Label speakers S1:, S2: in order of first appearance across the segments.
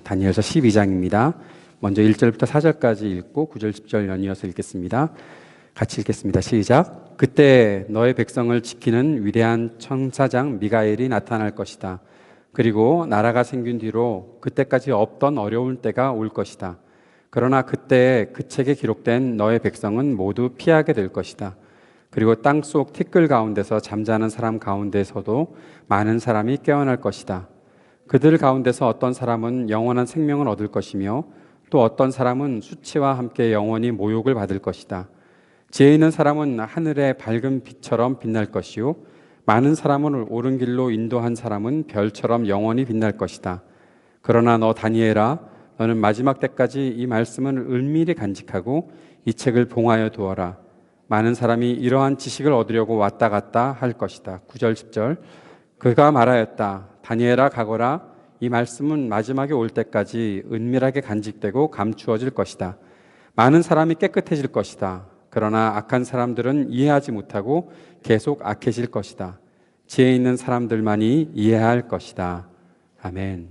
S1: 다니엘서 12장입니다. 먼저 1절부터 4절까지 읽고 9절, 10절 연이어서 읽겠습니다. 같이 읽겠습니다. 시작. 그때 너의 백성을 지키는 위대한 천사장 미가엘이 나타날 것이다. 그리고 나라가 생긴 뒤로 그때까지 없던 어려운 때가 올 것이다. 그러나 그때 그 책에 기록된 너의 백성은 모두 피하게 될 것이다. 그리고 땅속 티끌 가운데서 잠자는 사람 가운데서도 많은 사람이 깨어날 것이다. 그들 가운데서 어떤 사람은 영원한 생명을 얻을 것이며 또 어떤 사람은 수치와 함께 영원히 모욕을 받을 것이다. 지혜 있는 사람은 하늘의 밝은 빛처럼 빛날 것이요 많은 사람을 옳은 길로 인도한 사람은 별처럼 영원히 빛날 것이다. 그러나 너 다니엘아, 너는 마지막 때까지 이 말씀을 은밀히 간직하고 이 책을 봉하여 두어라. 많은 사람이 이러한 지식을 얻으려고 왔다 갔다 할 것이다. 9절 10절. 그가 말하였다. 다니엘아 가거라. 이 말씀은 마지막에 올 때까지 은밀하게 간직되고 감추어질 것이다. 많은 사람이 깨끗해질 것이다. 그러나 악한 사람들은 이해하지 못하고 계속 악해질 것이다. 지혜 있는 사람들만이 이해할 것이다. 아멘.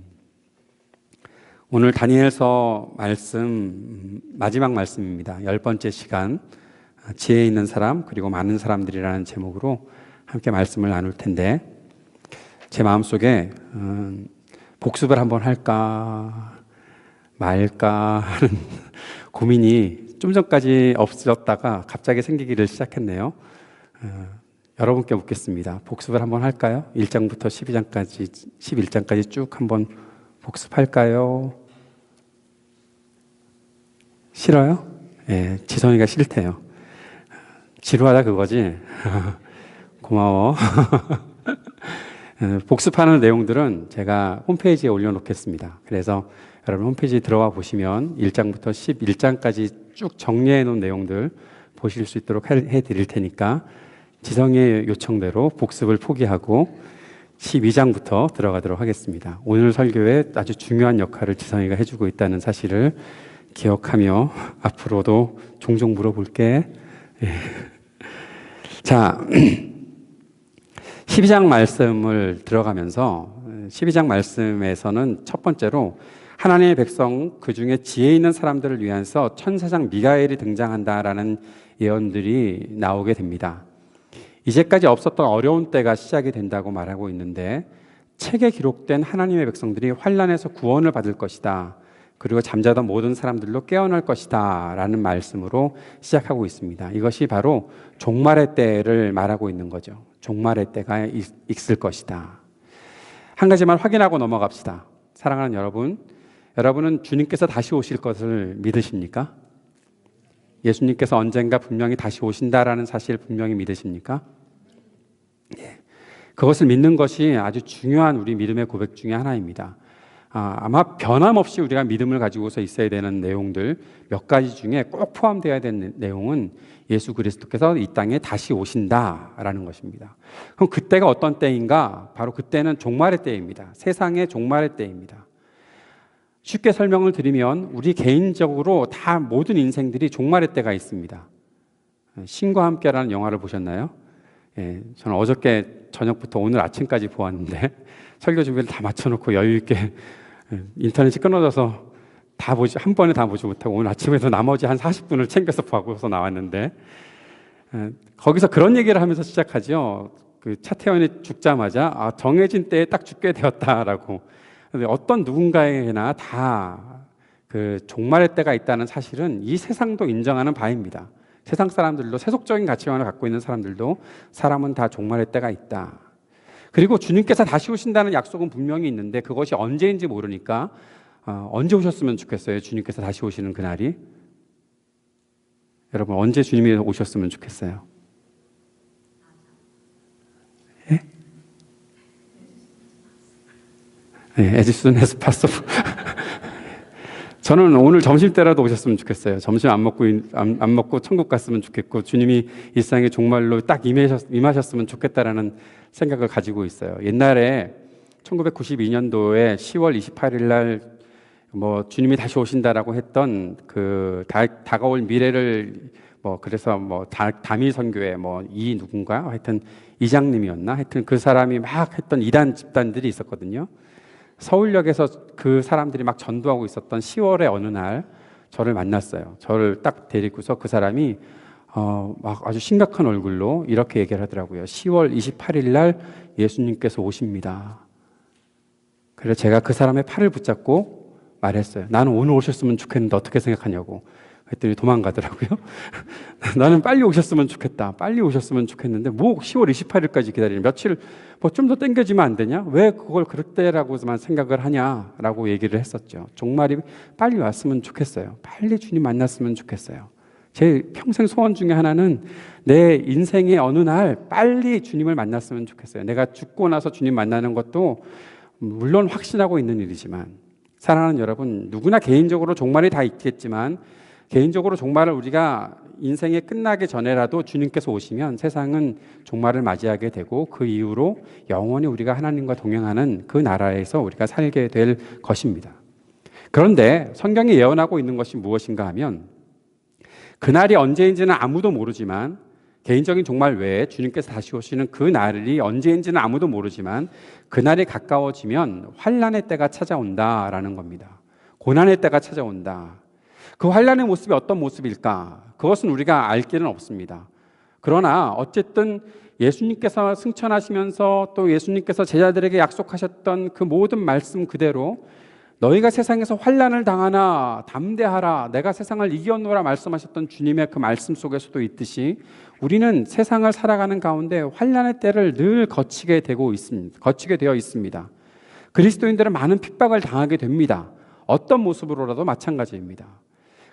S1: 오늘 다니엘서 말씀 마지막 말씀입니다. 10번째 시간 지혜 있는 사람 그리고 많은 사람들이라는 제목으로 함께 말씀을 나눌 텐데 제 마음속에 복습을 한번 할까 말까 하는 고민이 좀 전까지 없었다가 갑자기 생기기를 시작했네요. 여러분께 묻겠습니다. 복습을 한번 할까요? 1장부터 12장까지 11장까지 쭉 한번 복습할까요? 싫어요? 예, 지성이가 싫대요. 지루하다 그거지? 고마워. 복습하는 내용들은 제가 홈페이지에 올려놓겠습니다. 그래서 여러분 홈페이지 들어와 보시면 1장부터 11장까지 쭉 정리해 놓은 내용들 보실 수 있도록 해드릴 테니까 지성의 요청대로 복습을 포기하고 12장부터 들어가도록 하겠습니다. 오늘 설교에 아주 중요한 역할을 지성이가 해주고 있다는 사실을 기억하며 앞으로도 종종 물어볼게. 자, 12장 말씀을 들어가면서 12장 말씀에서는 첫 번째로 하나님의 백성 그 중에 지혜 있는 사람들을 위해서 천사장 미가엘이 등장한다라는 예언들이 나오게 됩니다. 이제까지 없었던 어려운 때가 시작이 된다고 말하고 있는데 책에 기록된 하나님의 백성들이 환난에서 구원을 받을 것이다. 그리고 잠자던 모든 사람들로 깨어날 것이다 라는 말씀으로 시작하고 있습니다. 이것이 바로 종말의 때를 말하고 있는 거죠. 종말의 때가 있을 것이다. 한 가지만 확인하고 넘어갑시다. 사랑하는 여러분, 여러분은 주님께서 다시 오실 것을 믿으십니까? 예수님께서 언젠가 분명히 다시 오신다라는 사실 분명히 믿으십니까? 예. 그것을 믿는 것이 아주 중요한 우리 믿음의 고백 중에 하나입니다. 아마 변함없이 우리가 믿음을 가지고서 있어야 되는 내용들 몇 가지 중에 꼭 포함되어야 되는 내용은 예수 그리스도께서 이 땅에 다시 오신다라는 것입니다. 그럼 그때가 어떤 때인가? 바로 그때는 종말의 때입니다. 세상의 종말의 때입니다. 쉽게 설명을 드리면 우리 개인적으로 다 모든 인생들이 종말의 때가 있습니다. 신과 함께라는 영화를 보셨나요? 예, 저는 어저께 저녁부터 오늘 아침까지 보았는데 설교 준비를 다 맞춰놓고 여유 있게 인터넷이 끊어져서 한 번에 다 보지 못하고 오늘 아침에도 나머지 한 40분을 챙겨서 보고서 나왔는데 거기서 그런 얘기를 하면서 시작하죠. 그 차태현이 죽자마자 정해진 때에 딱 죽게 되었다라고. 근데 어떤 누군가에게나 다 그 종말의 때가 있다는 사실은 이 세상도 인정하는 바입니다. 세상 사람들도 세속적인 가치관을 갖고 있는 사람들도 사람은 다 종말의 때가 있다. 그리고 주님께서 다시 오신다는 약속은 분명히 있는데 그것이 언제인지 모르니까 언제 오셨으면 좋겠어요? 주님께서 다시 오시는 그날이? 여러분 언제 주님이 오셨으면 좋겠어요? 예? 네, as soon as possible. 저는 오늘 점심 때라도 오셨으면 좋겠어요. 점심 안 먹고 천국 갔으면 좋겠고 주님이 일상의 종말로 딱 임하셨으면 좋겠다라는 생각을 가지고 있어요. 옛날에 1992년도에 10월 28일 날 주님이 다시 오신다라고 했던 그 다가올 미래를 그래서 다미 선교회 이 누군가 하여튼 이장님이었나 하여튼 그 사람이 막 했던 이단 집단들이 있었거든요. 서울역에서 그 사람들이 막 전도하고 있었던 10월의 어느 날 저를 만났어요. 저를 딱 데리고서 그 사람이 막 아주 심각한 얼굴로 이렇게 얘기를 하더라고요. 10월 28일 날 예수님께서 오십니다. 그래서 제가 그 사람의 팔을 붙잡고 말했어요. 나는 오늘 오셨으면 좋겠는데 어떻게 생각하냐고. 그랬더니 도망가더라고요. 나는 빨리 오셨으면 좋겠다. 빨리 오셨으면 좋겠는데 뭐 10월 28일까지 기다리는 며칠 뭐 좀 더 땡겨지면 안 되냐? 왜 그걸 그렇게라고만 생각을 하냐라고 얘기를 했었죠. 종말이 빨리 왔으면 좋겠어요. 빨리 주님 만났으면 좋겠어요. 제 평생 소원 중에 하나는 내 인생의 어느 날 빨리 주님을 만났으면 좋겠어요. 내가 죽고 나서 주님 만나는 것도 물론 확신하고 있는 일이지만, 사랑하는 여러분, 누구나 개인적으로 종말이 다 있겠지만 개인적으로 종말을 우리가 인생이 끝나기 전에라도 주님께서 오시면 세상은 종말을 맞이하게 되고 그 이후로 영원히 우리가 하나님과 동행하는 그 나라에서 우리가 살게 될 것입니다. 그런데 성경이 예언하고 있는 것이 무엇인가 하면, 그날이 언제인지는 아무도 모르지만, 개인적인 종말 외에 주님께서 다시 오시는 그 날이 언제인지는 아무도 모르지만 그날이 가까워지면 환난의 때가 찾아온다라는 겁니다. 고난의 때가 찾아온다. 그 환난의 모습이 어떤 모습일까? 그것은 우리가 알 길은 없습니다. 그러나 어쨌든 예수님께서 승천하시면서 또 예수님께서 제자들에게 약속하셨던 그 모든 말씀 그대로 너희가 세상에서 환난을 당하나 담대하라, 내가 세상을 이겼노라 말씀하셨던 주님의 그 말씀 속에서도 있듯이 우리는 세상을 살아가는 가운데 환난의 때를 늘 거치게 되어 있습니다. 그리스도인들은 많은 핍박을 당하게 됩니다. 어떤 모습으로라도 마찬가지입니다.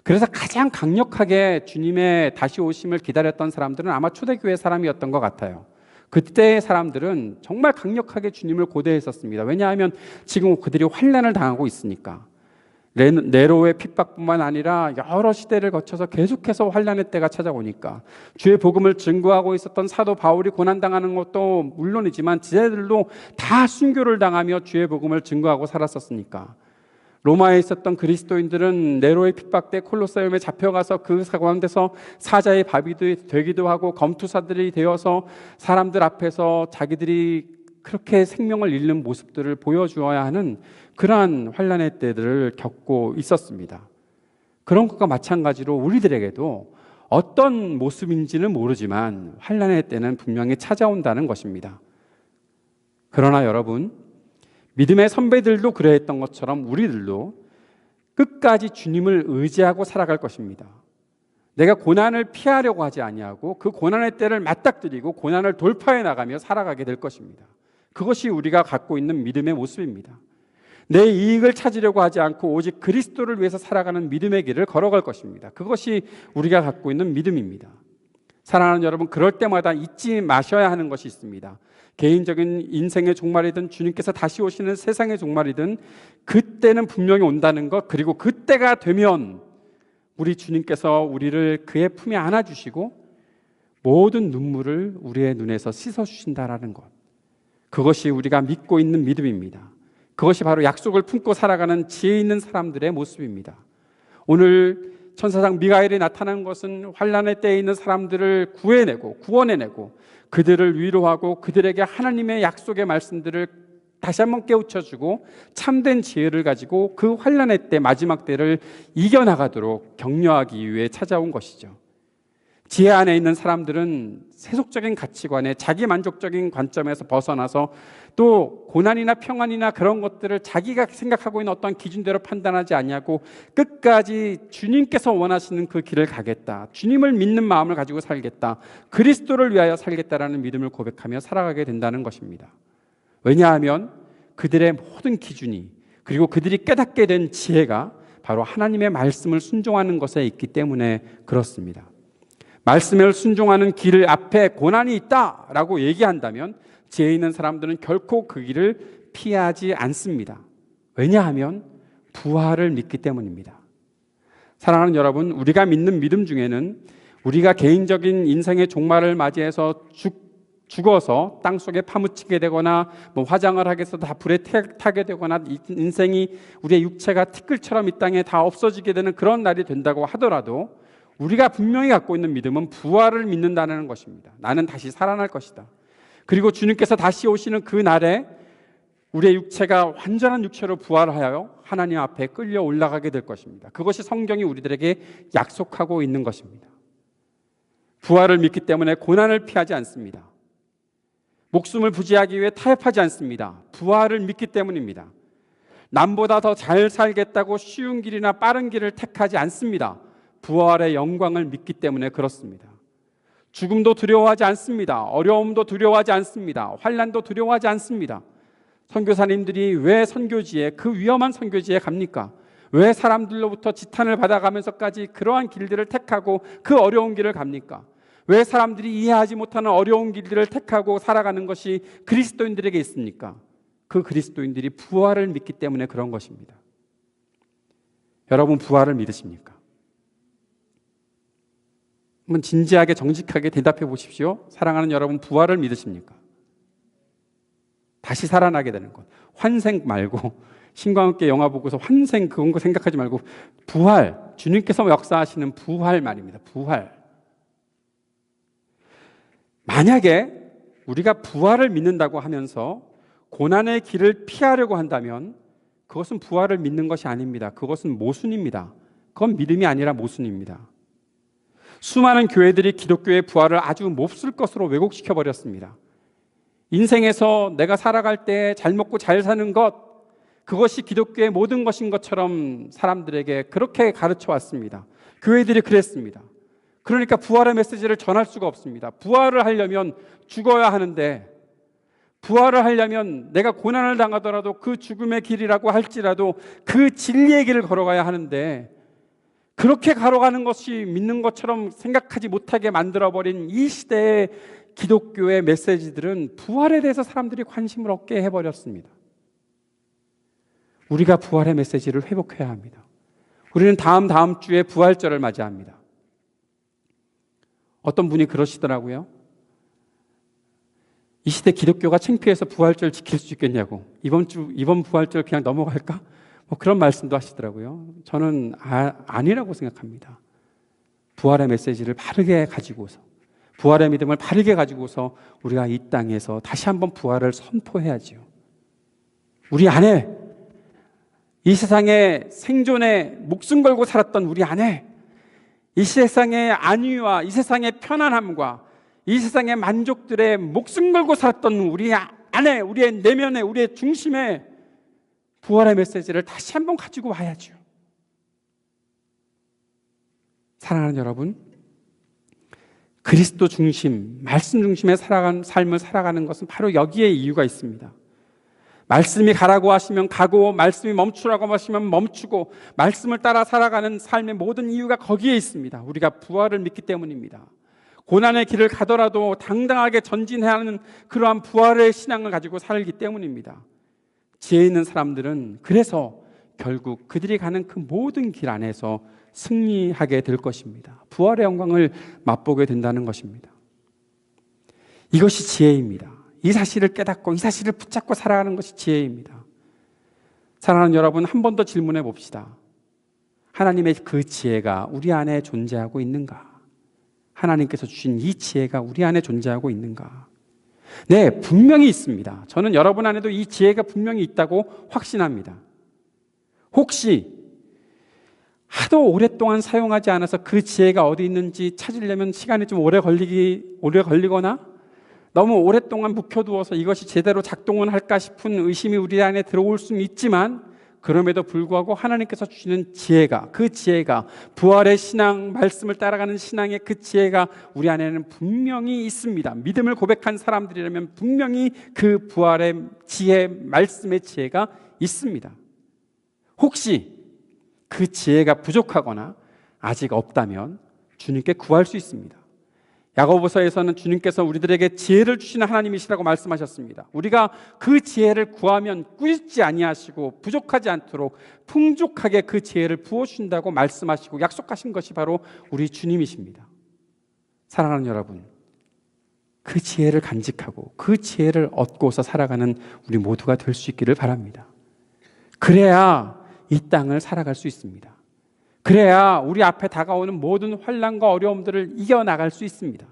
S1: 그래서 가장 강력하게 주님의 다시 오심을 기다렸던 사람들은 아마 초대교회 사람이었던 것 같아요. 그때의 사람들은 정말 강력하게 주님을 고대했었습니다. 왜냐하면 지금 그들이 환난을 당하고 있으니까. 네로의 핍박뿐만 아니라 여러 시대를 거쳐서 계속해서 환난의 때가 찾아오니까, 주의 복음을 증거하고 있었던 사도 바울이 고난당하는 것도 물론이지만 지자들도 다 순교를 당하며 주의 복음을 증거하고 살았었으니까, 로마에 있었던 그리스도인들은 네로의 핍박 때 콜로세움에 잡혀가서 그 가운데서 사자의 밥이 되기도 하고 검투사들이 되어서 사람들 앞에서 자기들이 그렇게 생명을 잃는 모습들을 보여주어야 하는 그러한 환난의 때들을 겪고 있었습니다. 그런 것과 마찬가지로 우리들에게도 어떤 모습인지는 모르지만 환난의 때는 분명히 찾아온다는 것입니다. 그러나 여러분, 믿음의 선배들도 그러했던 것처럼 우리들도 끝까지 주님을 의지하고 살아갈 것입니다. 내가 고난을 피하려고 하지 아니하고 그 고난의 때를 맞닥뜨리고 고난을 돌파해 나가며 살아가게 될 것입니다. 그것이 우리가 갖고 있는 믿음의 모습입니다. 내 이익을 찾으려고 하지 않고 오직 그리스도를 위해서 살아가는 믿음의 길을 걸어갈 것입니다. 그것이 우리가 갖고 있는 믿음입니다. 사랑하는 여러분, 그럴 때마다 잊지 마셔야 하는 것이 있습니다. 개인적인 인생의 종말이든 주님께서 다시 오시는 세상의 종말이든 그때는 분명히 온다는 것, 그리고 그때가 되면 우리 주님께서 우리를 그의 품에 안아주시고 모든 눈물을 우리의 눈에서 씻어주신다라는 것, 그것이 우리가 믿고 있는 믿음입니다. 그것이 바로 약속을 품고 살아가는 지혜 있는 사람들의 모습입니다. 오늘 천사장 미가엘이 나타난 것은 환난의 때에 있는 사람들을 구원해내고 그들을 위로하고 그들에게 하나님의 약속의 말씀들을 다시 한번 깨우쳐주고 참된 지혜를 가지고 그 환난의 때, 마지막 때를 이겨나가도록 격려하기 위해 찾아온 것이죠. 지혜 안에 있는 사람들은 세속적인 가치관에 자기 만족적인 관점에서 벗어나서 또 고난이나 평안이나 그런 것들을 자기가 생각하고 있는 어떤 기준대로 판단하지 않냐고 끝까지 주님께서 원하시는 그 길을 가겠다, 주님을 믿는 마음을 가지고 살겠다, 그리스도를 위하여 살겠다라는 믿음을 고백하며 살아가게 된다는 것입니다. 왜냐하면 그들의 모든 기준이, 그리고 그들이 깨닫게 된 지혜가 바로 하나님의 말씀을 순종하는 것에 있기 때문에 그렇습니다. 말씀을 순종하는 길 앞에 고난이 있다라고 얘기한다면 지혜 있는 사람들은 결코 그 길을 피하지 않습니다. 왜냐하면 부활을 믿기 때문입니다. 사랑하는 여러분, 우리가 믿는 믿음 중에는 우리가 개인적인 인생의 종말을 맞이해서 죽어서 땅속에 파묻히게 되거나 화장을 하게 해서 다 불에 타게 되거나 인생이, 우리의 육체가 티끌처럼 이 땅에 다 없어지게 되는 그런 날이 된다고 하더라도 우리가 분명히 갖고 있는 믿음은 부활을 믿는다는 것입니다. 나는 다시 살아날 것이다. 그리고 주님께서 다시 오시는 그 날에 우리의 육체가 완전한 육체로 부활하여 하나님 앞에 끌려 올라가게 될 것입니다. 그것이 성경이 우리들에게 약속하고 있는 것입니다. 부활을 믿기 때문에 고난을 피하지 않습니다. 목숨을 부지하기 위해 타협하지 않습니다. 부활을 믿기 때문입니다. 남보다 더 잘 살겠다고 쉬운 길이나 빠른 길을 택하지 않습니다. 부활의 영광을 믿기 때문에 그렇습니다. 죽음도 두려워하지 않습니다. 어려움도 두려워하지 않습니다. 환난도 두려워하지 않습니다. 선교사님들이 왜 선교지에, 그 위험한 선교지에 갑니까? 왜 사람들로부터 지탄을 받아가면서까지 그러한 길들을 택하고 그 어려운 길을 갑니까? 왜 사람들이 이해하지 못하는 어려운 길들을 택하고 살아가는 것이 그리스도인들에게 있습니까? 그 그리스도인들이 부활을 믿기 때문에 그런 것입니다. 여러분, 부활을 믿으십니까? 한번 진지하게 정직하게 대답해 보십시오. 사랑하는 여러분, 부활을 믿으십니까? 다시 살아나게 되는 것, 환생 말고, 신과 함께 영화 보고서 환생 그런 거 생각하지 말고 부활, 주님께서 역사하시는 부활 말입니다. 부활. 만약에 우리가 부활을 믿는다고 하면서 고난의 길을 피하려고 한다면 그것은 부활을 믿는 것이 아닙니다. 그것은 모순입니다. 그건 믿음이 아니라 모순입니다. 수많은 교회들이 기독교의 부활을 아주 몹쓸 것으로 왜곡시켜 버렸습니다. 인생에서 내가 살아갈 때 잘 먹고 잘 사는 것, 그것이 기독교의 모든 것인 것처럼 사람들에게 그렇게 가르쳐 왔습니다. 교회들이 그랬습니다. 그러니까 부활의 메시지를 전할 수가 없습니다. 부활을 하려면 죽어야 하는데, 부활을 하려면 내가 고난을 당하더라도 그 죽음의 길이라고 할지라도 그 진리의 길을 걸어가야 하는데, 그렇게 걸어가는 것이 믿는 것처럼 생각하지 못하게 만들어버린 이 시대의 기독교의 메시지들은 부활에 대해서 사람들이 관심을 얻게 해버렸습니다. 우리가 부활의 메시지를 회복해야 합니다. 우리는 다음 주에 부활절을 맞이합니다. 어떤 분이 그러시더라고요. 이 시대 기독교가 창피해서 부활절 지킬 수 있겠냐고. 이번 부활절 그냥 넘어갈까? 뭐 그런 말씀도 하시더라고요. 저는 아니라고 생각합니다. 부활의 메시지를 바르게 가지고서, 부활의 믿음을 바르게 가지고서 우리가 이 땅에서 다시 한번 부활을 선포해야지요. 우리 안에, 이 세상에 생존에 목숨 걸고 살았던 우리 안에, 이 세상의 안위와 이 세상의 편안함과 이 세상의 만족들에 목숨 걸고 살았던 우리 안에, 우리의 내면에, 우리의 중심에 부활의 메시지를 다시 한번 가지고 와야죠. 사랑하는 여러분, 그리스도 중심, 말씀 중심의 삶을 살아가는 것은 바로 여기에 이유가 있습니다. 말씀이 가라고 하시면 가고, 말씀이 멈추라고 하시면 멈추고, 말씀을 따라 살아가는 삶의 모든 이유가 거기에 있습니다. 우리가 부활을 믿기 때문입니다. 고난의 길을 가더라도 당당하게 전진해야 하는 그러한 부활의 신앙을 가지고 살기 때문입니다. 지혜 있는 사람들은 그래서 결국 그들이 가는 그 모든 길 안에서 승리하게 될 것입니다. 부활의 영광을 맛보게 된다는 것입니다. 이것이 지혜입니다. 이 사실을 깨닫고 이 사실을 붙잡고 살아가는 것이 지혜입니다. 사랑하는 여러분, 한 번 더 질문해 봅시다. 하나님의 그 지혜가 우리 안에 존재하고 있는가? 하나님께서 주신 이 지혜가 우리 안에 존재하고 있는가? 네, 분명히 있습니다. 저는 여러분 안에도 이 지혜가 분명히 있다고 확신합니다. 혹시 하도 오랫동안 사용하지 않아서 그 지혜가 어디 있는지 찾으려면 시간이 좀 오래 걸리거나 너무 오랫동안 묵혀두어서 이것이 제대로 작동은 할까 싶은 의심이 우리 안에 들어올 수는 있지만, 그럼에도 불구하고 하나님께서 주시는 지혜가, 그 지혜가, 부활의 신앙, 말씀을 따라가는 신앙의 그 지혜가 우리 안에는 분명히 있습니다. 믿음을 고백한 사람들이라면 분명히 그 부활의 지혜, 말씀의 지혜가 있습니다. 혹시 그 지혜가 부족하거나 아직 없다면 주님께 구할 수 있습니다. 야고보서에서는 주님께서 우리들에게 지혜를 주시는 하나님이시라고 말씀하셨습니다. 우리가 그 지혜를 구하면 꾸짖지 아니하시고 부족하지 않도록 풍족하게 그 지혜를 부어주신다고 말씀하시고 약속하신 것이 바로 우리 주님이십니다. 사랑하는 여러분, 그 지혜를 간직하고 그 지혜를 얻고서 살아가는 우리 모두가 될 수 있기를 바랍니다. 그래야 이 땅을 살아갈 수 있습니다. 그래야 우리 앞에 다가오는 모든 환난과 어려움들을 이겨나갈 수 있습니다.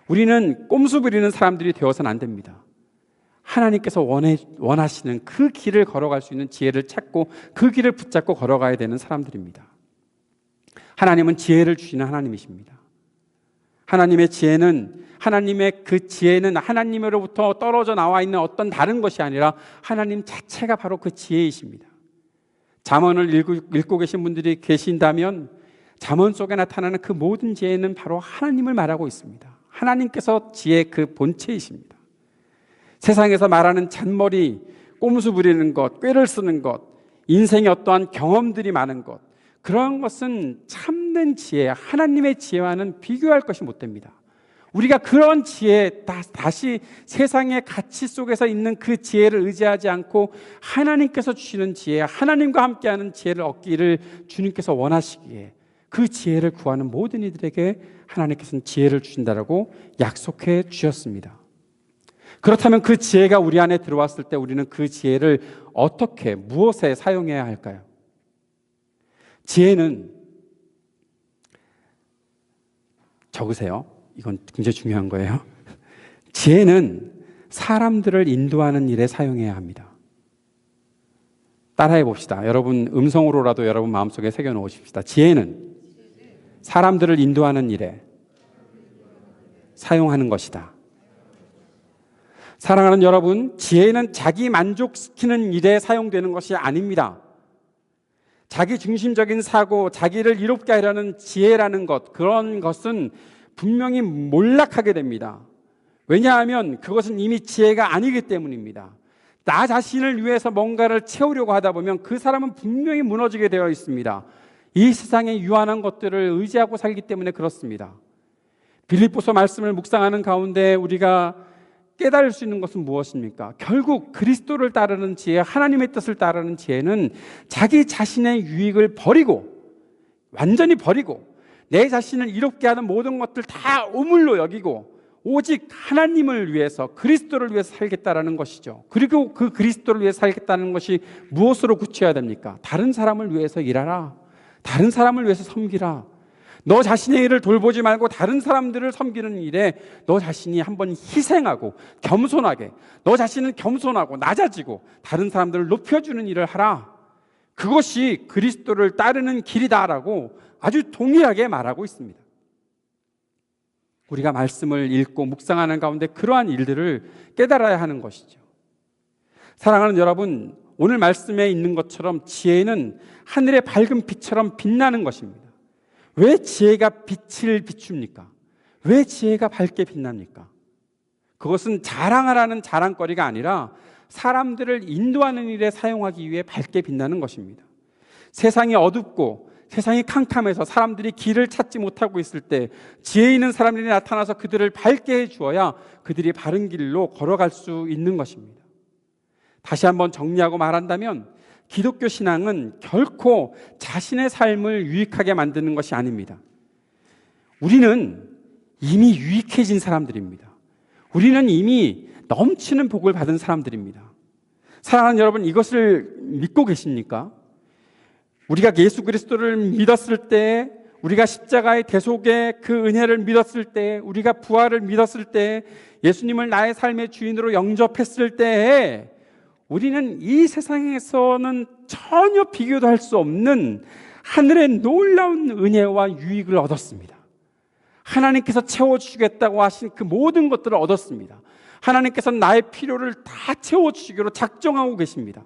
S1: 우리는 꼼수 부리는 사람들이 되어서는 안 됩니다. 하나님께서 원하시는 그 길을 걸어갈 수 있는 지혜를 찾고 그 길을 붙잡고 걸어가야 되는 사람들입니다. 하나님은 지혜를 주시는 하나님이십니다. 하나님의 그 지혜는 하나님으로부터 떨어져 나와 있는 어떤 다른 것이 아니라 하나님 자체가 바로 그 지혜이십니다. 잠언을 읽고 계신 분들이 계신다면 잠언 속에 나타나는 그 모든 지혜는 바로 하나님을 말하고 있습니다. 하나님께서 지혜의 그 본체이십니다. 세상에서 말하는 잔머리, 꼼수 부리는 것, 꾀를 쓰는 것, 인생의 어떠한 경험들이 많은 것, 그런 것은 참된 지혜, 하나님의 지혜와는 비교할 것이 못 됩니다. 우리가 그런 지혜, 다시 세상의 가치 속에서 있는 그 지혜를 의지하지 않고 하나님께서 주시는 지혜, 하나님과 함께하는 지혜를 얻기를 주님께서 원하시기에 그 지혜를 구하는 모든 이들에게 하나님께서는 지혜를 주신다라고 약속해 주셨습니다. 그렇다면 그 지혜가 우리 안에 들어왔을 때 우리는 그 지혜를 어떻게, 무엇에 사용해야 할까요? 지혜는, 적으세요. 이건 굉장히 중요한 거예요. 지혜는 사람들을 인도하는 일에 사용해야 합니다. 따라해 봅시다. 여러분 음성으로라도 여러분 마음속에 새겨 놓으십시다. 지혜는 사람들을 인도하는 일에 사용하는 것이다. 사랑하는 여러분, 지혜는 자기 만족시키는 일에 사용되는 것이 아닙니다. 자기 중심적인 사고, 자기를 이롭게 하려는 지혜라는 것, 그런 것은 분명히 몰락하게 됩니다. 왜냐하면 그것은 이미 지혜가 아니기 때문입니다. 나 자신을 위해서 뭔가를 채우려고 하다 보면 그 사람은 분명히 무너지게 되어 있습니다. 이 세상에 유한한 것들을 의지하고 살기 때문에 그렇습니다. 빌립보서 말씀을 묵상하는 가운데 우리가 깨달을 수 있는 것은 무엇입니까? 결국 그리스도를 따르는 지혜, 하나님의 뜻을 따르는 지혜는 자기 자신의 유익을 버리고, 완전히 버리고, 내 자신을 이롭게 하는 모든 것들 다 오물로 여기고 오직 하나님을 위해서, 그리스도를 위해서 살겠다라는 것이죠. 그리고 그 그리스도를 위해서 살겠다는 것이 무엇으로 굳혀야 됩니까? 다른 사람을 위해서 일하라. 다른 사람을 위해서 섬기라. 너 자신의 일을 돌보지 말고 다른 사람들을 섬기는 일에 너 자신이 한번 희생하고 겸손하게, 너 자신은 겸손하고 낮아지고 다른 사람들을 높여주는 일을 하라. 그것이 그리스도를 따르는 길이다라고 아주 동일하게 말하고 있습니다. 우리가 말씀을 읽고 묵상하는 가운데 그러한 일들을 깨달아야 하는 것이죠. 사랑하는 여러분, 오늘 말씀에 있는 것처럼 지혜는 하늘의 밝은 빛처럼 빛나는 것입니다. 왜 지혜가 빛을 비춥니까? 왜 지혜가 밝게 빛납니까? 그것은 자랑하라는 자랑거리가 아니라 사람들을 인도하는 일에 사용하기 위해 밝게 빛나는 것입니다. 세상이 어둡고 세상이 캄캄해서 사람들이 길을 찾지 못하고 있을 때 지혜 있는 사람들이 나타나서 그들을 밝게 해주어야 그들이 바른 길로 걸어갈 수 있는 것입니다. 다시 한번 정리하고 말한다면 기독교 신앙은 결코 자신의 삶을 유익하게 만드는 것이 아닙니다. 우리는 이미 유익해진 사람들입니다. 우리는 이미 넘치는 복을 받은 사람들입니다. 사랑하는 여러분, 이것을 믿고 계십니까? 우리가 예수 그리스도를 믿었을 때, 우리가 십자가의 대속의 그 은혜를 믿었을 때, 우리가 부활을 믿었을 때, 예수님을 나의 삶의 주인으로 영접했을 때 우리는 이 세상에서는 전혀 비교도 할 수 없는 하늘의 놀라운 은혜와 유익을 얻었습니다. 하나님께서 채워주시겠다고 하신 그 모든 것들을 얻었습니다. 하나님께서는 나의 필요를 다 채워주시기로 작정하고 계십니다.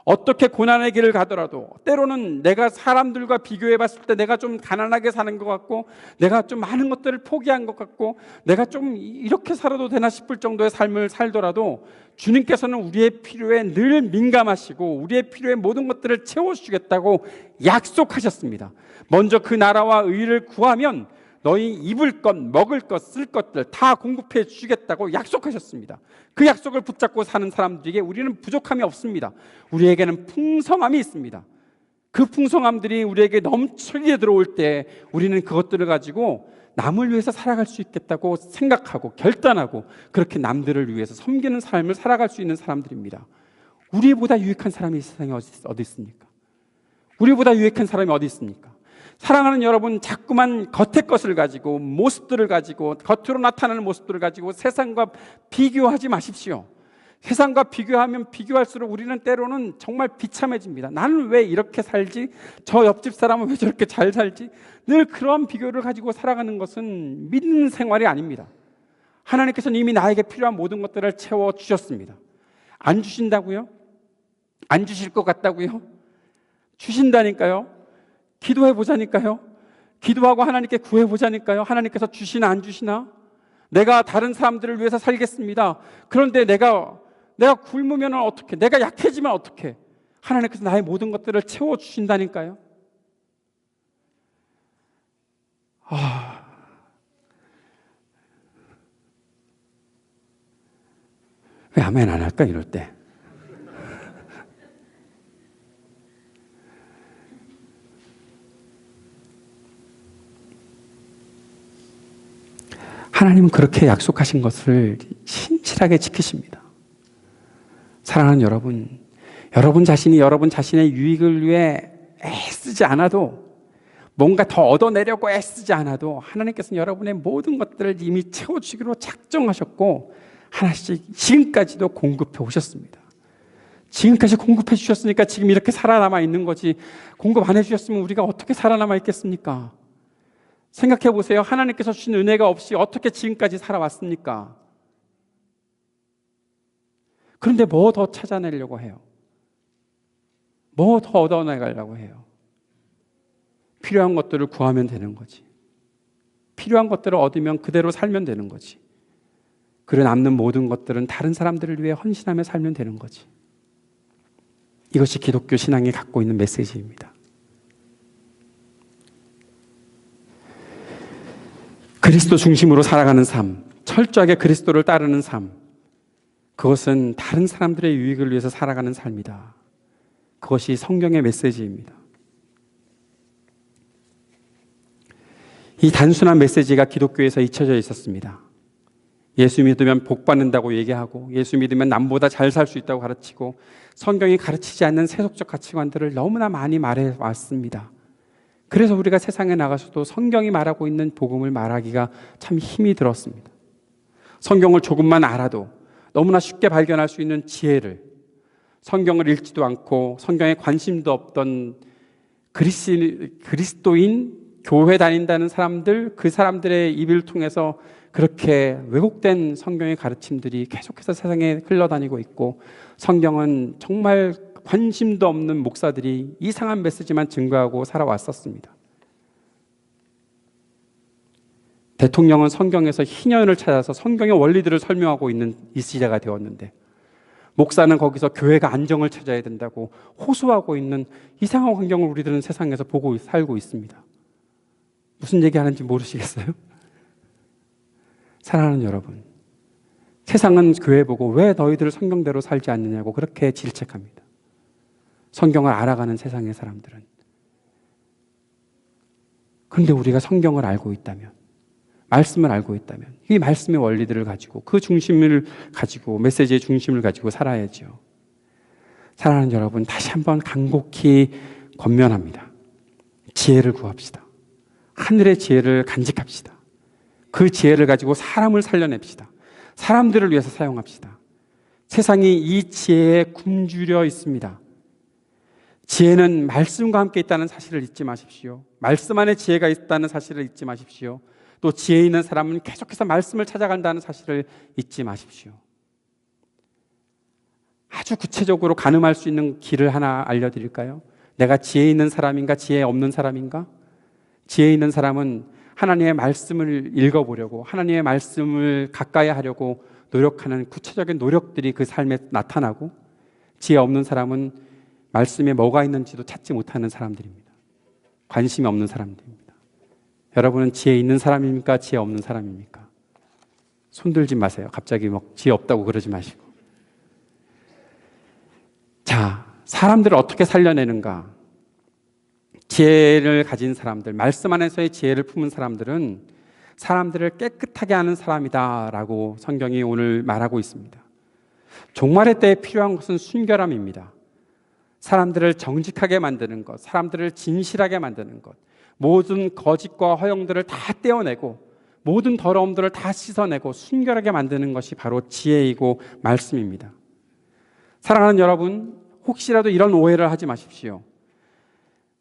S1: 어떻게 고난의 길을 가더라도 때로는 내가 사람들과 비교해 봤을 때 내가 좀 가난하게 사는 것 같고, 내가 좀 많은 것들을 포기한 것 같고, 내가 좀 이렇게 살아도 되나 싶을 정도의 삶을 살더라도 주님께서는 우리의 필요에 늘 민감하시고 우리의 필요의 모든 것들을 채워주시겠다고 약속하셨습니다. 먼저 그 나라와 의를 구하면 너희 입을 것, 먹을 것, 쓸 것들 다 공급해 주시겠다고 약속하셨습니다. 그 약속을 붙잡고 사는 사람들에게 우리는 부족함이 없습니다. 우리에게는 풍성함이 있습니다. 그 풍성함들이 우리에게 넘치게 들어올 때 우리는 그것들을 가지고 남을 위해서 살아갈 수 있겠다고 생각하고 결단하고 그렇게 남들을 위해서 섬기는 삶을 살아갈 수 있는 사람들입니다. 우리보다 유익한 사람이 이 세상에 어디 있습니까? 우리보다 유익한 사람이 어디 있습니까? 사랑하는 여러분, 자꾸만 겉의 것을 가지고, 모습들을 가지고, 겉으로 나타나는 모습들을 가지고 세상과 비교하지 마십시오. 세상과 비교하면 비교할수록 우리는 때로는 정말 비참해집니다. 나는 왜 이렇게 살지? 저 옆집 사람은 왜 저렇게 잘 살지? 늘 그런 비교를 가지고 살아가는 것은 믿는 생활이 아닙니다. 하나님께서는 이미 나에게 필요한 모든 것들을 채워주셨습니다. 안 주신다고요? 안 주실 것 같다고요? 주신다니까요. 기도해보자니까요. 기도하고 하나님께 구해보자니까요. 하나님께서 주시나 안 주시나? 내가 다른 사람들을 위해서 살겠습니다. 그런데 내가 굶으면 어떻게? 내가 약해지면 어떻게? 하나님께서 나의 모든 것들을 채워주신다니까요. 왜 아멘 안 할까 이럴 때? 하나님은 그렇게 약속하신 것을 신실하게 지키십니다. 사랑하는 여러분 자신이 여러분 자신의 유익을 위해 애쓰지 않아도, 뭔가 더 얻어내려고 애쓰지 않아도 하나님께서는 여러분의 모든 것들을 이미 채워주기로 작정하셨고 하나씩 지금까지도 공급해 오셨습니다. 지금까지 공급해 주셨으니까 지금 이렇게 살아남아 있는 거지, 공급 안 해주셨으면 우리가 어떻게 살아남아 있겠습니까? 생각해 보세요. 하나님께서 주신 은혜가 없이 어떻게 지금까지 살아왔습니까? 그런데 뭐 더 찾아내려고 해요? 뭐 더 얻어내가려고 해요? 필요한 것들을 구하면 되는 거지. 필요한 것들을 얻으면 그대로 살면 되는 거지. 그래 남는 모든 것들은 다른 사람들을 위해 헌신하며 살면 되는 거지. 이것이 기독교 신앙이 갖고 있는 메시지입니다. 그리스도 중심으로 살아가는 삶, 철저하게 그리스도를 따르는 삶, 그것은 다른 사람들의 유익을 위해서 살아가는 삶이다. 그것이 성경의 메시지입니다. 이 단순한 메시지가 기독교에서 잊혀져 있었습니다. 예수 믿으면 복 받는다고 얘기하고, 예수 믿으면 남보다 잘 살 수 있다고 가르치고, 성경이 가르치지 않는 세속적 가치관들을 너무나 많이 말해 왔습니다. 그래서 우리가 세상에 나가서도 성경이 말하고 있는 복음을 말하기가 참 힘이 들었습니다. 성경을 조금만 알아도 너무나 쉽게 발견할 수 있는 지혜를, 성경을 읽지도 않고 성경에 관심도 없던 그리스도인, 교회 다닌다는 사람들, 그 사람들의 입을 통해서 그렇게 왜곡된 성경의 가르침들이 계속해서 세상에 흘러다니고 있고, 성경은 정말 관심도 없는 목사들이 이상한 메시지만 증거하고 살아왔었습니다. 대통령은 성경에서 희년을 찾아서 성경의 원리들을 설명하고 있는 이 시대가 되었는데, 목사는 거기서 교회가 안정을 찾아야 된다고 호소하고 있는 이상한 환경을 우리들은 세상에서 보고 살고 있습니다. 무슨 얘기하는지 모르시겠어요? 사랑하는 여러분, 세상은 교회 보고 왜 너희들 성경대로 살지 않느냐고 그렇게 질책합니다. 성경을 알아가는 세상의 사람들은. 그런데 우리가 성경을 알고 있다면, 말씀을 알고 있다면, 이 말씀의 원리들을 가지고, 그 중심을 가지고, 메시지의 중심을 가지고 살아야죠. 사랑하는 여러분, 다시 한번 간곡히 권면합니다. 지혜를 구합시다. 하늘의 지혜를 간직합시다. 그 지혜를 가지고 사람을 살려냅시다. 사람들을 위해서 사용합시다. 세상이 이 지혜에 굶주려 있습니다. 지혜는 말씀과 함께 있다는 사실을 잊지 마십시오. 말씀 안에 지혜가 있다는 사실을 잊지 마십시오. 또 지혜 있는 사람은 계속해서 말씀을 찾아간다는 사실을 잊지 마십시오. 아주 구체적으로 가늠할 수 있는 길을 하나 알려드릴까요? 내가 지혜 있는 사람인가 지혜 없는 사람인가? 지혜 있는 사람은 하나님의 말씀을 읽어보려고, 하나님의 말씀을 가까이 하려고 노력하는 구체적인 노력들이 그 삶에 나타나고, 지혜 없는 사람은 말씀에 뭐가 있는지도 찾지 못하는 사람들입니다. 관심이 없는 사람들입니다. 여러분은 지혜 있는 사람입니까? 지혜 없는 사람입니까? 손 들지 마세요. 갑자기 막 지혜 없다고 그러지 마시고. 자, 사람들을 어떻게 살려내는가? 지혜를 가진 사람들, 말씀 안에서의 지혜를 품은 사람들은 사람들을 깨끗하게 하는 사람이다라고 성경이 오늘 말하고 있습니다. 종말의 때에 필요한 것은 순결함입니다. 사람들을 정직하게 만드는 것, 사람들을 진실하게 만드는 것, 모든 거짓과 허영들을 다 떼어내고 모든 더러움들을 다 씻어내고 순결하게 만드는 것이 바로 지혜이고 말씀입니다. 사랑하는 여러분, 혹시라도 이런 오해를 하지 마십시오.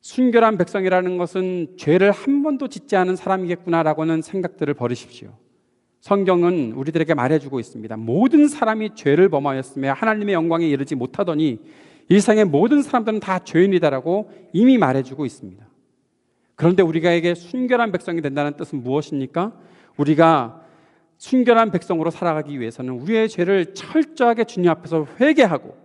S1: 순결한 백성이라는 것은 죄를 한 번도 짓지 않은 사람이겠구나라고는 생각들을 버리십시오. 성경은 우리들에게 말해주고 있습니다. 모든 사람이 죄를 범하였으며 하나님의 영광에 이르지 못하더니 일상의 모든 사람들은 다 죄인이다라고 이미 말해주고 있습니다. 그런데 우리가에게 순결한 백성이 된다는 뜻은 무엇입니까? 우리가 순결한 백성으로 살아가기 위해서는 우리의 죄를 철저하게 주님 앞에서 회개하고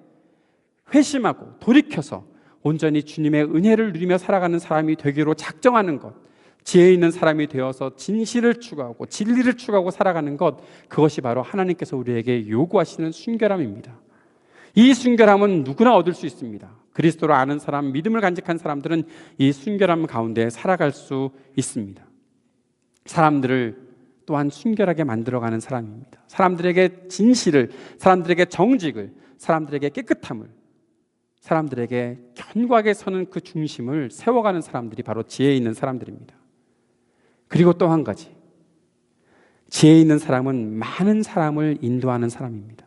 S1: 회심하고 돌이켜서 온전히 주님의 은혜를 누리며 살아가는 사람이 되기로 작정하는 것, 지혜 있는 사람이 되어서 진실을 추구하고 진리를 추구하고 살아가는 것, 그것이 바로 하나님께서 우리에게 요구하시는 순결함입니다. 이 순결함은 누구나 얻을 수 있습니다. 그리스도를 아는 사람, 믿음을 간직한 사람들은 이 순결함 가운데 살아갈 수 있습니다. 사람들을 또한 순결하게 만들어가는 사람입니다. 사람들에게 진실을, 사람들에게 정직을, 사람들에게 깨끗함을, 사람들에게 견고하게 서는 그 중심을 세워가는 사람들이 바로 지혜 있는 사람들입니다. 그리고 또 한 가지, 지혜 있는 사람은 많은 사람을 인도하는 사람입니다.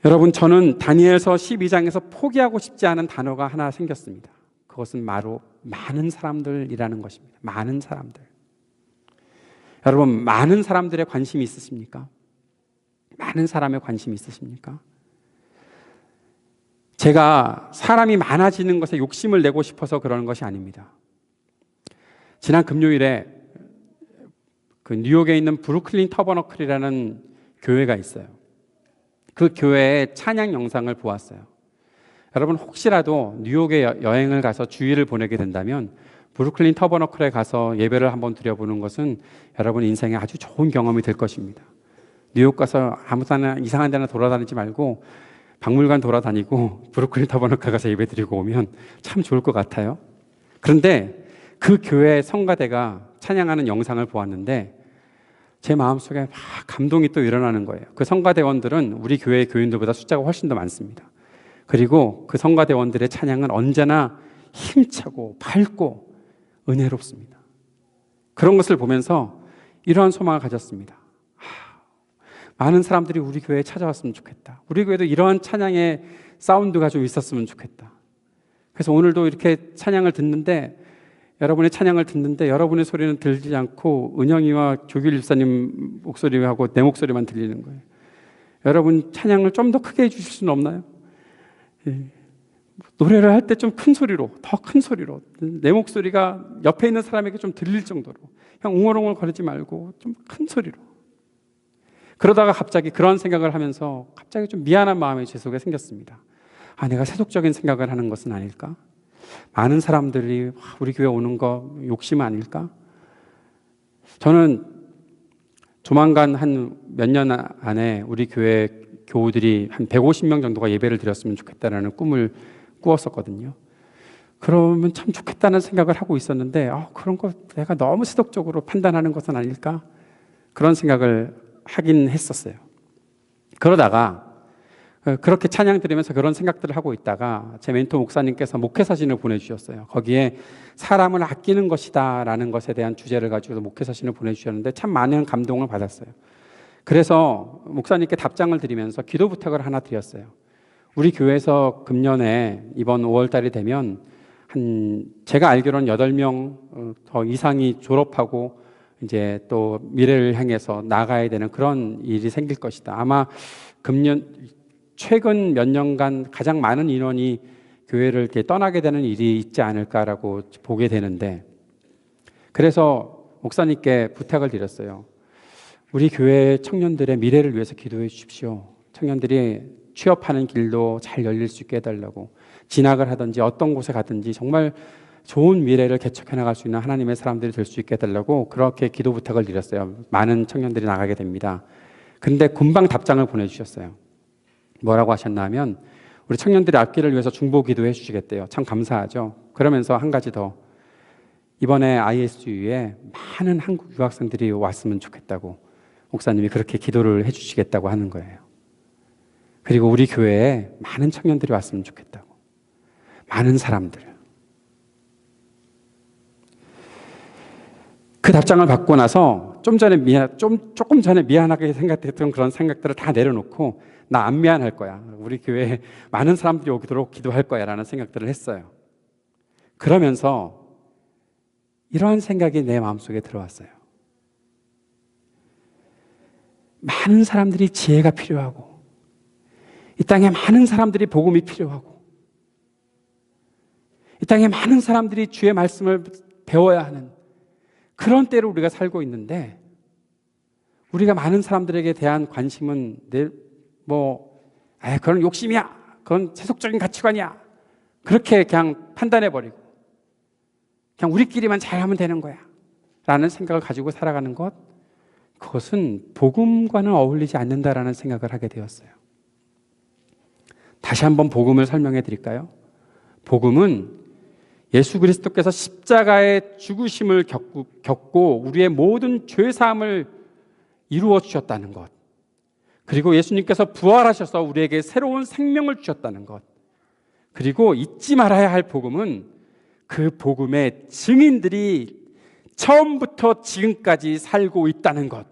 S1: 여러분, 저는 다니엘서 12장에서 포기하고 싶지 않은 단어가 하나 생겼습니다. 그것은 바로 많은 사람들이라는 것입니다. 많은 사람들. 여러분, 많은 사람들의 관심이 있으십니까? 많은 사람의 관심이 있으십니까? 제가 사람이 많아지는 것에 욕심을 내고 싶어서 그러는 것이 아닙니다. 지난 금요일에 그 뉴욕에 있는 브루클린 터버너클이라는 교회가 있어요. 그 교회의 찬양 영상을 보았어요. 여러분, 혹시라도 뉴욕에 여행을 가서 주일을 보내게 된다면 브루클린 터버너클에 가서 예배를 한번 드려보는 것은 여러분 인생에 아주 좋은 경험이 될 것입니다. 뉴욕 가서 아무 데나 이상한 데나 돌아다니지 말고 박물관 돌아다니고 브루클린 터버너클 가서 예배 드리고 오면 참 좋을 것 같아요. 그런데 그 교회 성가대가 찬양하는 영상을 보았는데 제 마음속에 막 감동이 또 일어나는 거예요. 그 성가대원들은 우리 교회 교인들보다 숫자가 훨씬 더 많습니다. 그리고 그 성가대원들의 찬양은 언제나 힘차고 밝고 은혜롭습니다. 그런 것을 보면서 이러한 소망을 가졌습니다. 많은 사람들이 우리 교회에 찾아왔으면 좋겠다. 우리 교회도 이러한 찬양의 사운드가 좀 있었으면 좋겠다. 그래서 오늘도 이렇게 찬양을 듣는데, 여러분의 찬양을 듣는데 여러분의 소리는 들리지 않고 은영이와 조길 집사님 목소리하고 내 목소리만 들리는 거예요. 여러분 찬양을 좀 더 크게 해주실 수는 없나요? 노래를 할 때 좀 큰 소리로, 더 큰 소리로, 내 목소리가 옆에 있는 사람에게 좀 들릴 정도로, 그냥 웅얼웅얼 거리지 말고 좀 큰 소리로. 그러다가 갑자기 그런 생각을 하면서 갑자기 좀 미안한 마음이 제 속에 생겼습니다. 내가 세속적인 생각을 하는 것은 아닐까? 많은 사람들이 우리 교회 오는 거 욕심 아닐까? 저는 조만간 한 몇 년 안에 우리 교회 교우들이 한 150명 정도가 예배를 드렸으면 좋겠다라는 꿈을 꾸었었거든요. 그러면 참 좋겠다는 생각을 하고 있었는데 그런 거 내가 너무 세속적으로 판단하는 것은 아닐까? 그런 생각을 하긴 했었어요. 그러다가 그렇게 찬양 드리면서 그런 생각들을 하고 있다가 제 멘토 목사님께서 목회사진을 보내주셨어요. 거기에 사람을 아끼는 것이다 라는 것에 대한 주제를 가지고 목회사진을 보내주셨는데 참 많은 감동을 받았어요. 그래서 목사님께 답장을 드리면서 기도 부탁을 하나 드렸어요. 우리 교회에서 금년에 이번 5월 달이 되면 제가 알기로는 8명 더 이상이 졸업하고 이제 또 미래를 향해서 나가야 되는 그런 일이 생길 것이다. 아마 최근 몇 년간 가장 많은 인원이 교회를 이렇게 떠나게 되는 일이 있지 않을까라고 보게 되는데, 그래서 목사님께 부탁을 드렸어요. 우리 교회 청년들의 미래를 위해서 기도해 주십시오. 청년들이 취업하는 길도 잘 열릴 수 있게 해달라고, 진학을 하든지 어떤 곳에 가든지 정말 좋은 미래를 개척해 나갈 수 있는 하나님의 사람들이 될 수 있게 해달라고 그렇게 기도 부탁을 드렸어요. 많은 청년들이 나가게 됩니다. 근데 금방 답장을 보내주셨어요. 뭐라고 하셨냐면 우리 청년들의 앞길을 위해서 중보 기도해 주시겠대요. 참 감사하죠. 그러면서 한 가지 더, 이번에 ISU에 많은 한국 유학생들이 왔으면 좋겠다고 목사님이 그렇게 기도를 해 주시겠다고 하는 거예요. 그리고 우리 교회에 많은 청년들이 왔으면 좋겠다고, 많은 사람들. 그 답장을 받고 나서 조금 전에 미안하게 생각했던 그런 생각들을 다 내려놓고 나 안미안할 거야. 우리 교회에 많은 사람들이 오도록 기도할 거야 라는 생각들을 했어요. 그러면서 이러한 생각이 내 마음속에 들어왔어요. 많은 사람들이 지혜가 필요하고 이 땅에 많은 사람들이 복음이 필요하고 이 땅에 많은 사람들이 주의 말씀을 배워야 하는 그런 때를 우리가 살고 있는데 우리가 많은 사람들에게 대한 관심은 그건 욕심이야. 그건 세속적인 가치관이야. 그렇게 그냥 판단해버리고 그냥 우리끼리만 잘하면 되는 거야 라는 생각을 가지고 살아가는 것, 그것은 복음과는 어울리지 않는다라는 생각을 하게 되었어요. 다시 한번 복음을 설명해 드릴까요? 복음은 예수 그리스도께서 십자가의 죽으심을 겪고 우리의 모든 죄사함을 이루어 주셨다는 것, 그리고 예수님께서 부활하셔서 우리에게 새로운 생명을 주셨다는 것, 그리고 잊지 말아야 할 복음은 그 복음의 증인들이 처음부터 지금까지 살고 있다는 것,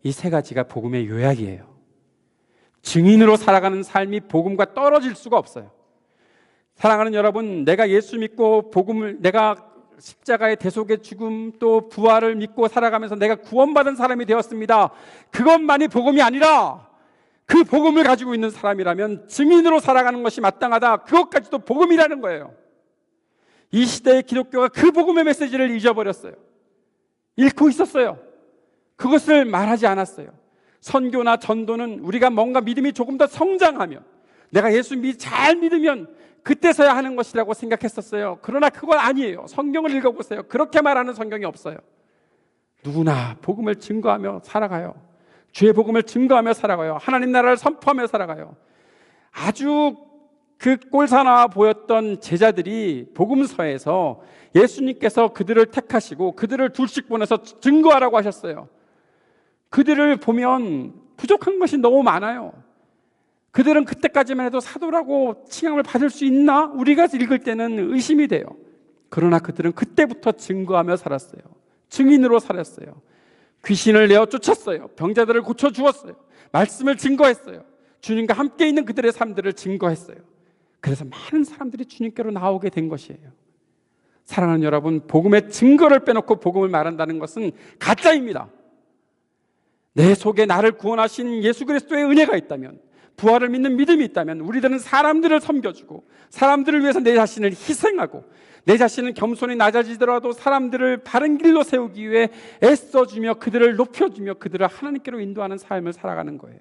S1: 이 세 가지가 복음의 요약이에요. 증인으로 살아가는 삶이 복음과 떨어질 수가 없어요. 사랑하는 여러분, 내가 예수 믿고 내가 십자가의 대속의 죽음 또 부활을 믿고 살아가면서 내가 구원받은 사람이 되었습니다. 그것만이 복음이 아니라 그 복음을 가지고 있는 사람이라면 증인으로 살아가는 것이 마땅하다. 그것까지도 복음이라는 거예요. 이 시대의 기독교가 그 복음의 메시지를 잊어버렸어요. 잃고 있었어요. 그것을 말하지 않았어요. 선교나 전도는 우리가 뭔가 믿음이 조금 더 성장하면, 내가 예수 잘 믿으면 그때서야 하는 것이라고 생각했었어요. 그러나 그건 아니에요. 성경을 읽어보세요. 그렇게 말하는 성경이 없어요. 누구나 복음을 증거하며 살아가요. 주의 복음을 증거하며 살아가요. 하나님 나라를 선포하며 살아가요. 아주 그 꼴사나워 보였던 제자들이 복음서에서 예수님께서 그들을 택하시고 그들을 둘씩 보내서 증거하라고 하셨어요. 그들을 보면 부족한 것이 너무 많아요. 그들은 그때까지만 해도 사도라고 칭함을 받을 수 있나? 우리가 읽을 때는 의심이 돼요. 그러나 그들은 그때부터 증거하며 살았어요. 증인으로 살았어요. 귀신을 내어 쫓았어요. 병자들을 고쳐주었어요. 말씀을 증거했어요. 주님과 함께 있는 그들의 삶들을 증거했어요. 그래서 많은 사람들이 주님께로 나오게 된 것이에요. 사랑하는 여러분, 복음의 증거를 빼놓고 복음을 말한다는 것은 가짜입니다. 내 속에 나를 구원하신 예수 그리스도의 은혜가 있다면, 부활을 믿는 믿음이 있다면 우리들은 사람들을 섬겨주고 사람들을 위해서 내 자신을 희생하고 내 자신은 겸손히 낮아지더라도 사람들을 바른 길로 세우기 위해 애써주며 그들을 높여주며 그들을 하나님께로 인도하는 삶을 살아가는 거예요.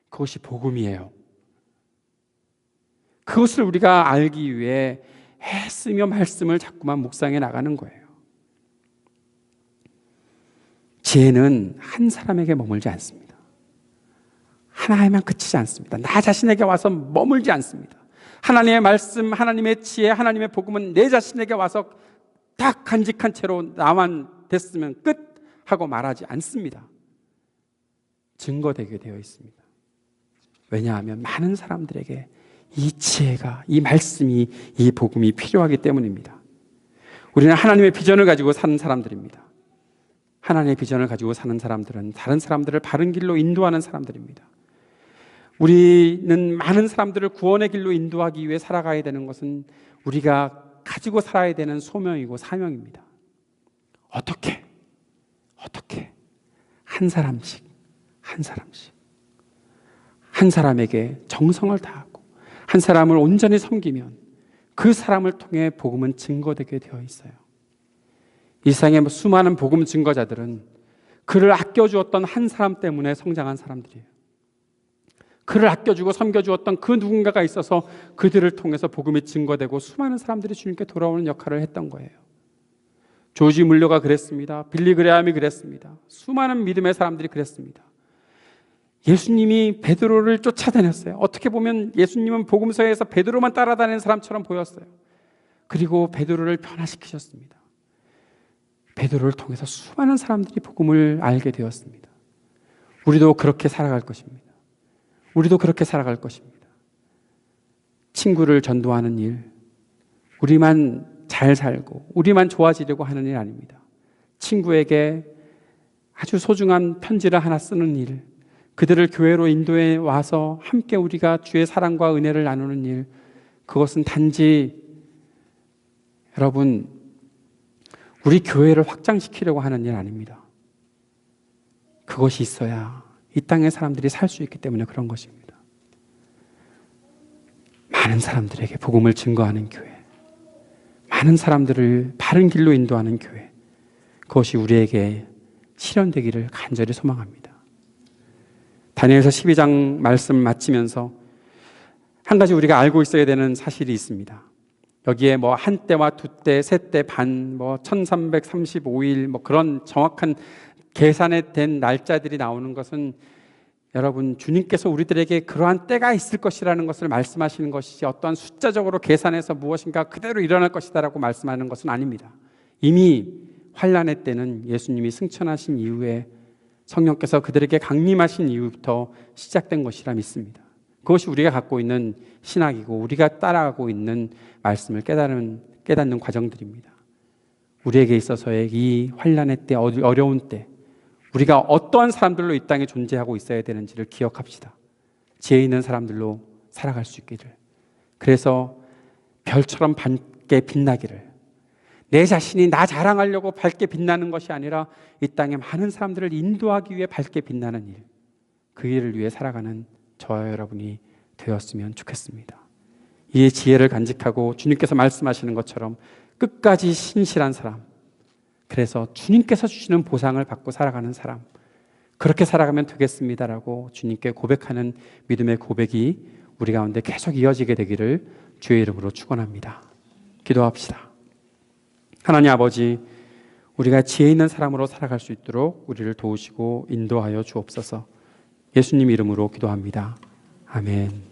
S1: 그것이 복음이에요. 그것을 우리가 알기 위해 애쓰며 말씀을 자꾸만 묵상해 나가는 거예요. 지혜는 한 사람에게 머물지 않습니다. 하나에만 그치지 않습니다. 나 자신에게 와서 머물지 않습니다. 하나님의 말씀, 하나님의 지혜, 하나님의 복음은 내 자신에게 와서 딱 간직한 채로 나만 됐으면 끝 하고 말하지 않습니다. 증거되게 되어 있습니다. 왜냐하면 많은 사람들에게 이 지혜가, 이 말씀이, 이 복음이 필요하기 때문입니다. 우리는 하나님의 비전을 가지고 사는 사람들입니다. 하나님의 비전을 가지고 사는 사람들은 다른 사람들을 바른 길로 인도하는 사람들입니다. 우리는 많은 사람들을 구원의 길로 인도하기 위해 살아가야 되는 것은 우리가 가지고 살아야 되는 소명이고 사명입니다. 어떻게 한 사람씩 한 사람에게 정성을 다하고 한 사람을 온전히 섬기면 그 사람을 통해 복음은 증거되게 되어 있어요. 이 세상의 수많은 복음 증거자들은 그를 아껴주었던 한 사람 때문에 성장한 사람들이에요. 그를 아껴주고 섬겨주었던 그 누군가가 있어서 그들을 통해서 복음이 증거되고 수많은 사람들이 주님께 돌아오는 역할을 했던 거예요. 조지 물러가 그랬습니다. 빌리 그레함이 그랬습니다. 수많은 믿음의 사람들이 그랬습니다. 예수님이 베드로를 쫓아다녔어요. 어떻게 보면 예수님은 복음서에서 베드로만 따라다니는 사람처럼 보였어요. 그리고 베드로를 변화시키셨습니다. 베드로를 통해서 수많은 사람들이 복음을 알게 되었습니다. 우리도 그렇게 살아갈 것입니다. 우리도 그렇게 살아갈 것입니다. 친구를 전도하는 일, 우리만 잘 살고 우리만 좋아지려고 하는 일 아닙니다. 친구에게 아주 소중한 편지를 하나 쓰는 일, 그들을 교회로 인도해 와서 함께 우리가 주의 사랑과 은혜를 나누는 일, 그것은 단지 여러분 우리 교회를 확장시키려고 하는 일 아닙니다. 그것이 있어야 이 땅의 사람들이 살 수 있기 때문에 그런 것입니다. 많은 사람들에게 복음을 증거하는 교회, 많은 사람들을 바른 길로 인도하는 교회, 그것이 우리에게 실현되기를 간절히 소망합니다. 다니엘서 12장 말씀 마치면서 한 가지 우리가 알고 있어야 되는 사실이 있습니다. 여기에 뭐 한 때와 두 때, 세 때 반, 뭐 1335일 뭐 그런 정확한 계산에 된 날짜들이 나오는 것은 여러분 주님께서 우리들에게 그러한 때가 있을 것이라는 것을 말씀하시는 것이지 어떠한 숫자적으로 계산해서 무엇인가 그대로 일어날 것이다라고 말씀하는 것은 아닙니다. 이미 환난의 때는 예수님이 승천하신 이후에 성령께서 그들에게 강림하신 이후부터 시작된 것이라 믿습니다. 그것이 우리가 갖고 있는 신학이고 우리가 따라가고 있는 말씀을 깨닫는 과정들입니다. 우리에게 있어서의 이 환난의 때, 어려운 때, 우리가 어떠한 사람들로 이 땅에 존재하고 있어야 되는지를 기억합시다. 지혜 있는 사람들로 살아갈 수 있기를. 그래서 별처럼 밝게 빛나기를, 내 자신이 나 자랑하려고 밝게 빛나는 것이 아니라 이 땅에 많은 사람들을 인도하기 위해 밝게 빛나는 일, 그 일을 위해 살아가는 저와 여러분이 되었으면 좋겠습니다. 이의 지혜를 간직하고 주님께서 말씀하시는 것처럼 끝까지 신실한 사람, 그래서 주님께서 주시는 보상을 받고 살아가는 사람, 그렇게 살아가면 되겠습니다라고 주님께 고백하는 믿음의 고백이 우리 가운데 계속 이어지게 되기를 주의 이름으로 축원합니다. 기도합시다. 하나님 아버지, 우리가 지혜 있는 사람으로 살아갈 수 있도록 우리를 도우시고 인도하여 주옵소서. 예수님 이름으로 기도합니다. 아멘.